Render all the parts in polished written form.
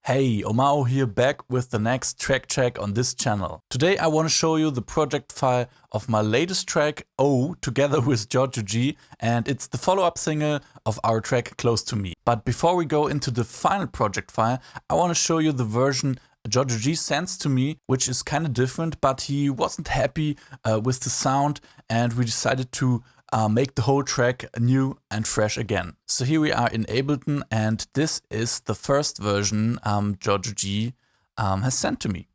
Hey, OMAO here, back with the next track check on this channel. Today I want to show you the project file of my latest track, OOO, together with Giorgio Gee, and it's the follow-up single of our track Close to Me. But before we go into the final project file, I want to show you the version Giorgio Gee sends to me, which is kind of different, but he wasn't happy with the sound, and we decided to make the whole track new and fresh again. So here we are in Ableton, and this is the first version Giorgio Gee has sent to me.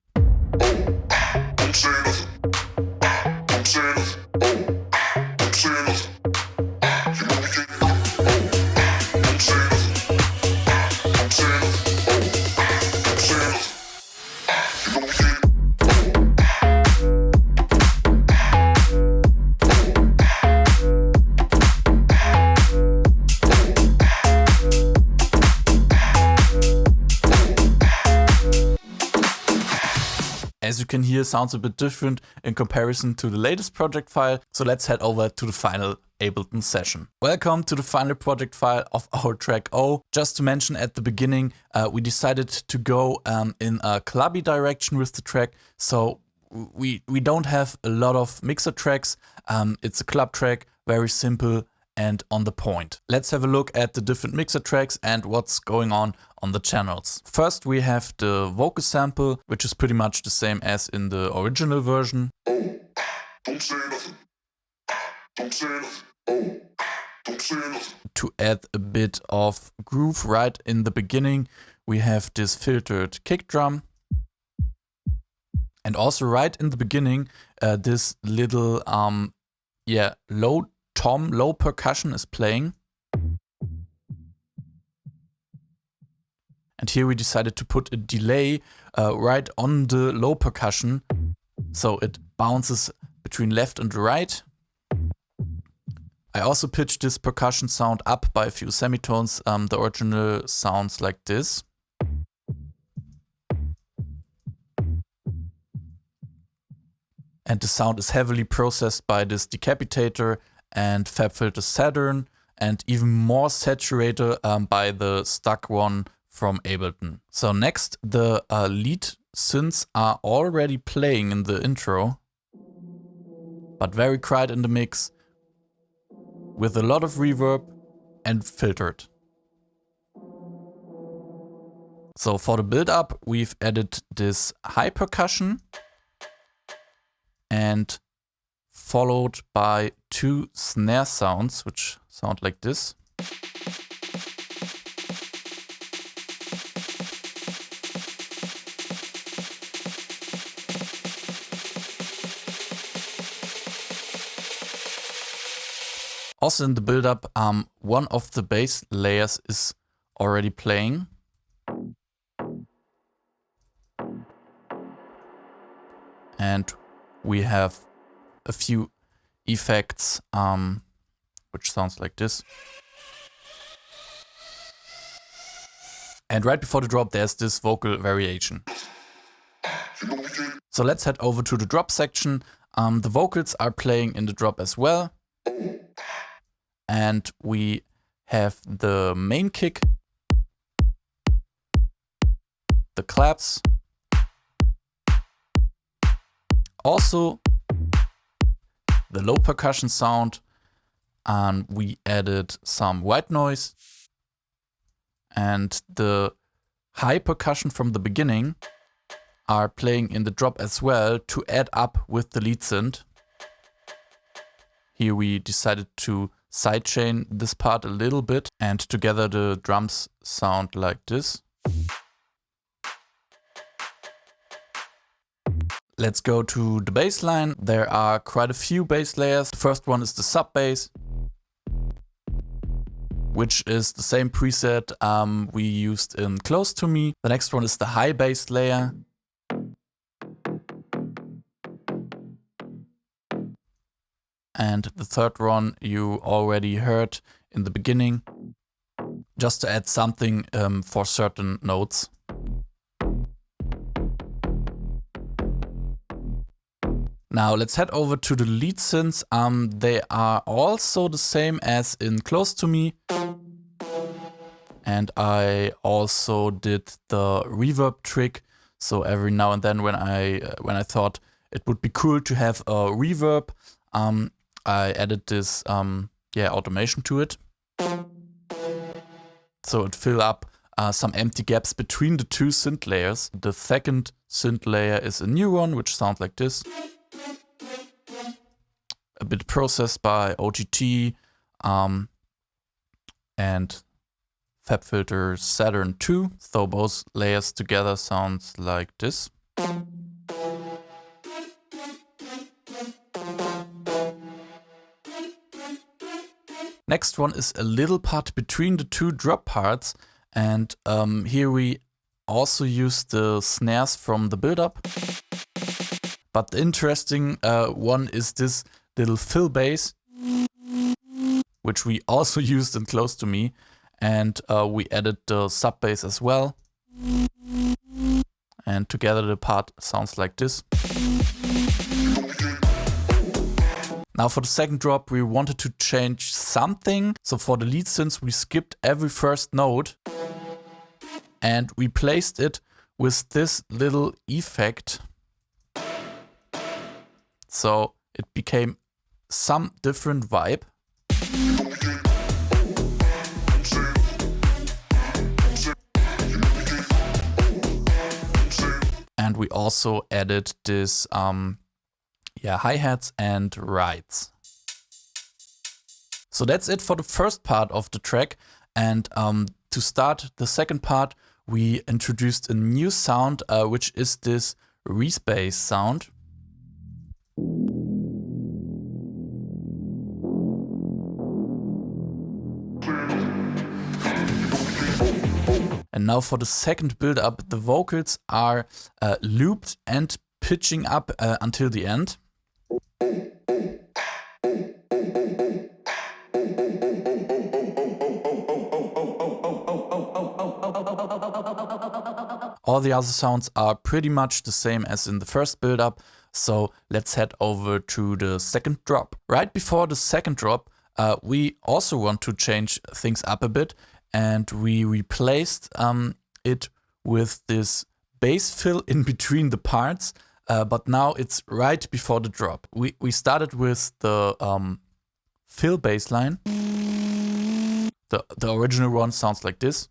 As you can hear, sounds a bit different in comparison to the latest project file, so let's head over to the final Ableton session. Welcome to the final project file of our track OOO. Just to mention at the beginning, we decided to go in a clubby direction with the track, so we don't have a lot of mixer tracks. It's a club track, very simple and on the point. Let's have a look at the different mixer tracks and what's going on the channels. First we have the vocal sample, which is pretty much the same as in the original version. Oh, don't say nothing. Don't say nothing. Oh, don't say nothing. To add a bit of groove right in the beginning, we have this filtered kick drum. And also right in the beginning, this little low percussion is playing. And here we decided to put a delay right on the low percussion, so it bounces between left and right. I also pitched this percussion sound up by a few semitones. The original sounds like this. And the sound is heavily processed by this decapitator and FabFilter Saturn, and even more saturated by the stuck one from Ableton. So next, the lead synths are already playing in the intro, but very quiet in the mix, with a lot of reverb and filtered. So for the build-up, we've added this high percussion and followed by two snare sounds, which sound like this. Also in the build-up, one of the bass layers is already playing. And we have a few effects, which sounds like this. And right before the drop, there's this vocal variation. So let's head over to the drop section. The vocals are playing in the drop as well. And we have the main kick, the claps, also the low percussion sound, and we added some white noise, and the high percussion from the beginning are playing in the drop as well to add up with the lead synth. Here we decided to sidechain this part a little bit, and together the drums sound like this. Let's go to the bass line. There are quite a few bass layers. The first one is the sub bass, which is the same preset we used in Close to Me. The next one is the high bass layer. And the third one you already heard in the beginning, just to add something for certain notes. Now let's head over to the lead synths. They are also the same as in Close to Me. And I also did the reverb trick. So every now and then when I thought it would be cool to have a reverb, I added this automation to it. So it fill up some empty gaps between the two synth layers. The second synth layer is a new one, which sounds like this. A bit processed by OGT and FabFilter Saturn 2. So both layers together sounds like this. Next one is a little part between the two drop parts, and here we also use the snares from the build-up. But the interesting one is this little fill bass, which we also used in Close to Me, and we added the sub bass as well. And together the part sounds like this. Now for the second drop, we wanted to change something. So for the lead synths, we skipped every first note and replaced it with this little effect. So it became some different vibe. And we also added this hi-hats and rides. So that's it for the first part of the track. And to start the second part, we introduced a new sound, which is this respace sound. And now for the second build-up, the vocals are looped and pitching up until the end. All the other sounds are pretty much the same as in the first build-up, so let's head over to the second drop. Right before the second drop, we also want to change things up a bit, and we replaced it with this bass fill in between the parts, but now it's right before the drop. We started with the fill bass line. The original one sounds like this.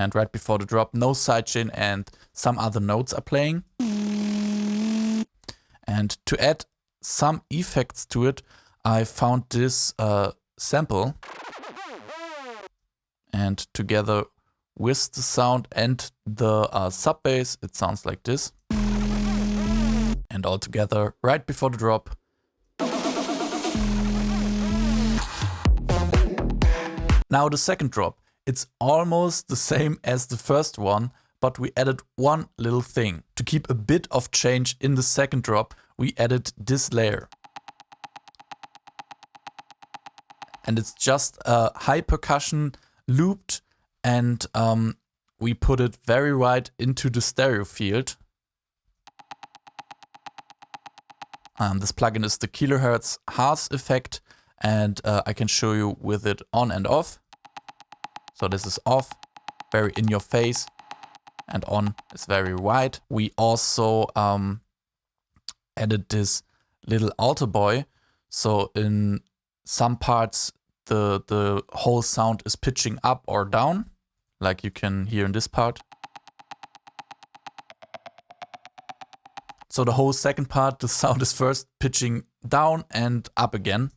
And right before the drop, no sidechain and some other notes are playing. And to add some effects to it, I found this sample. And together with the sound and the sub bass, it sounds like this. And all together right before the drop. Now the second drop. It's almost the same as the first one, but we added one little thing. To keep a bit of change in the second drop, we added this layer. And it's just a high percussion looped, and we put it very right into the stereo field. This plugin is the kilohertz Haas effect, and I can show you with it on and off. So this is off, very in your face, and on is very wide. We also added this little alto boy. So in some parts, the whole sound is pitching up or down, like you can hear in this part. So the whole second part, the sound is first pitching down and up again.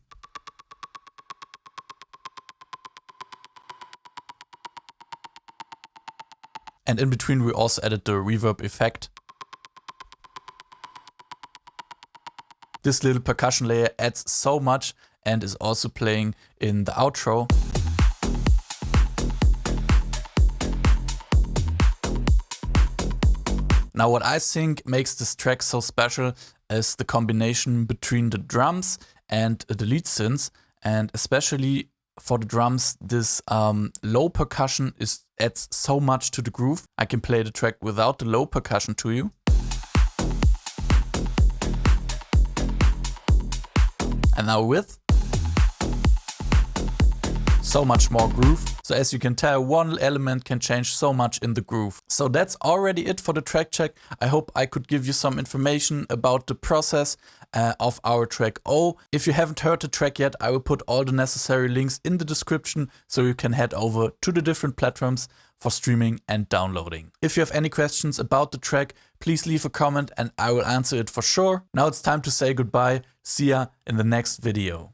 And in between we also added the reverb effect. This little percussion layer adds so much and is also playing in the outro. Now what I think makes this track so special is the combination between the drums and the lead synths, and especially for the drums, this low percussion adds so much to the groove. I can play the track without the low percussion to you. And now with. so much more groove. So as you can tell, one element can change so much in the groove. So that's already it for the track check. I hope I could give you some information about the process of our track O. If you haven't heard the track yet, I will put all the necessary links in the description so you can head over to the different platforms for streaming and downloading. If you have any questions about the track, please leave a comment and I will answer it for sure. Now it's time to say goodbye. See ya in the next video.